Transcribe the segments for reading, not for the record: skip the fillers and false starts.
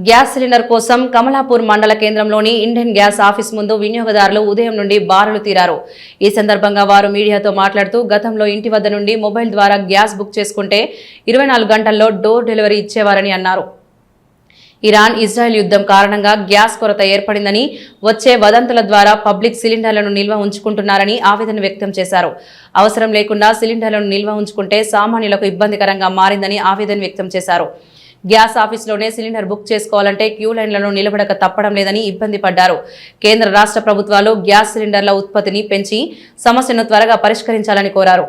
Gas cylinder కోసం కమలాపూర్ మండల కేంద్రంలోని ఇండియన్ గ్యాస్ ఆఫీస్ ముందు వినియోగదారులు ఉదయం నుండి బారులు తీరారు. ఈ సందర్భంగా వారు మీడియాతో మాట్లాడుతూ గతంలో ఇంటి వద్ద నుండి మొబైల్ ద్వారా గ్యాస్ బుక్ చేసుకుంటే 24 గంటల్లో డోర్ డెలివరీ ఇచ్చేవారని అన్నారు. ఇరాన్ ఇజ్రాయెల్ యుద్ధం కారణంగా గ్యాస్ కొరత ఏర్పడిందని, వచ్చే వదంతుల ద్వారా పబ్లిక్ సిలిండర్లను నిల్వ ఉంచుకుంటున్నారని ఆవేదన వ్యక్తం చేశారు. అవసరం లేకుండా సిలిండర్లను నిల్వ ఉంచుకుంటే సామాన్యులకు ఇబ్బందికరంగా మారిందని ఆవేదన వ్యక్తం చేశారు. గ్యాస్ ఆఫీసులోనే సిలిండర్ బుక్ చేసుకోవాలంటే క్యూ లైన్లను నిలబడక తప్పడం లేదని ఇబ్బంది పడ్డారు. కేంద్ర రాష్ట్ర ప్రభుత్వాలు గ్యాస్ సిలిండర్ల ఉత్పత్తిని పెంచి సమస్యను త్వరగా పరిష్కరించాలని కోరారు.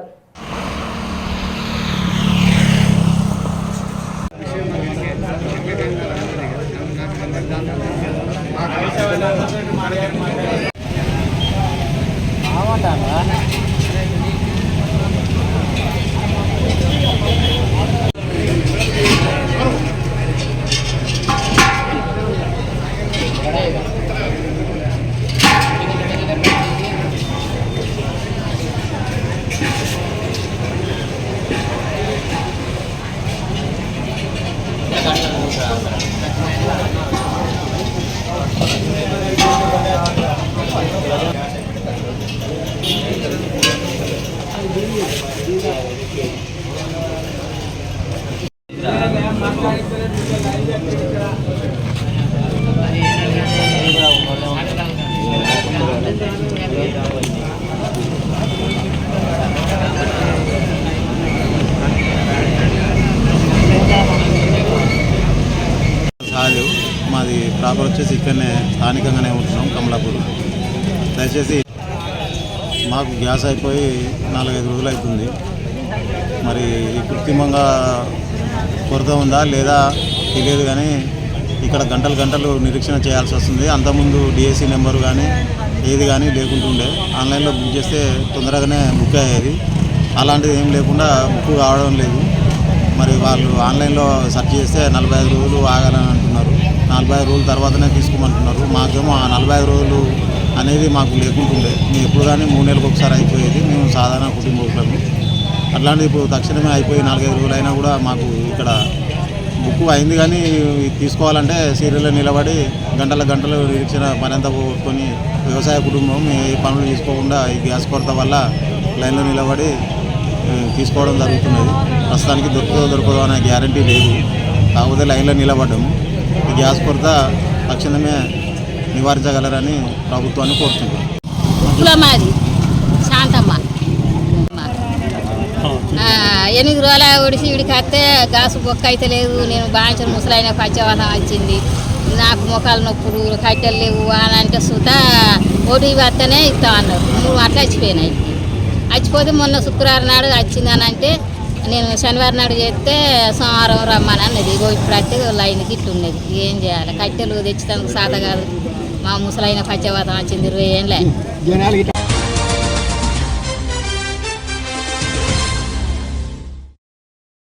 మాది ప్రాపర్ వచ్చేసి ఇక్కడనే స్థానికంగానే ఉంటున్నాం, కమలాపూర్. దయచేసి మాకు గ్యాస్ అయిపోయి 4-5 రోజులు అవుతుంది. మరి కృత్రిమంగా కొరత ఉందా లేదా తెలియదు, కానీ ఇక్కడ గంటలు నిరీక్షణ చేయాల్సి వస్తుంది. అంతకుముందు డిఎస్సి నెంబరు కానీ ఏది కానీ లేకుంటుండే, ఆన్లైన్లో బుక్ చేస్తే తొందరగానే బుక్ అయ్యేది. అలాంటిది ఏం లేకుండా బుక్ కావడం లేదు. మరి వాళ్ళు ఆన్లైన్లో సెర్చ్ చేస్తే 45 రోజులు ఆగాలని అంటున్నారు. 45 రోజుల తర్వాతనే తీసుకోమంటున్నారు. మాకేమో ఆ 45 రోజులు అనేది మాకు లేకుంటుండే. మేము ఎప్పుడు కానీ 3 నెలలకు ఒకసారి అయిపోయేది. మేము సాధారణ కుటుంబకులము. అట్లాంటిది ఇప్పుడు తక్షణమే అయిపోయి 4-5 రోజులు అయినా కూడా మాకు ఇక్కడ బుక్ అయింది, కానీ తీసుకోవాలంటే సీరియల్లో నిలబడి గంటలు నిరీక్షణ మరింత పోగొట్టుకొని వ్యవసాయ కుటుంబం ఏ పనులు తీసుకోకుండా ఈ గ్యాస్ కొరత వల్ల లైన్లో నిలబడి తీసుకోవడం జరుగుతున్నది. ప్రస్తుతానికి దొరకదో అనే గ్యారంటీ లేదు. కాకపోతే లైన్లో నిలబడ్డాము. ఈ గ్యాస్ కొరత తక్షణమే నివారించగలరని ప్రభుత్వాన్ని కోరుతున్నాం. మాది శాంతమ్మ 8 రోజుల ఒడిసి ఇడికి వస్తే గ్యాస్ బొక్క అయితే లేదు. నేను బాగా ముసలైన పచ్చవాతం వచ్చింది. నాకు మొక్కలు నొప్పులు, కట్టెలు లేవు అని అంటే సుతా ఓటీ వస్తేనే ఇస్తామన్నారు. 3 అట్లా వచ్చిపోయినాయి. వచ్చిపోతే మొన్న శుక్రవారం నాడు వచ్చిందని అంటే నేను శనివారం నాడు చేస్తే సోమవారం రమ్మని అన్నది. ఇప్పుడు అయితే లైన్కి ఇట్టు ఉన్నది. ఏం చేయాలి? కట్టెలు తెచ్చేందుకు సాత కాదు. మా ముసలైన పచ్చవాతం వచ్చింది 20 ఏళ్ళే.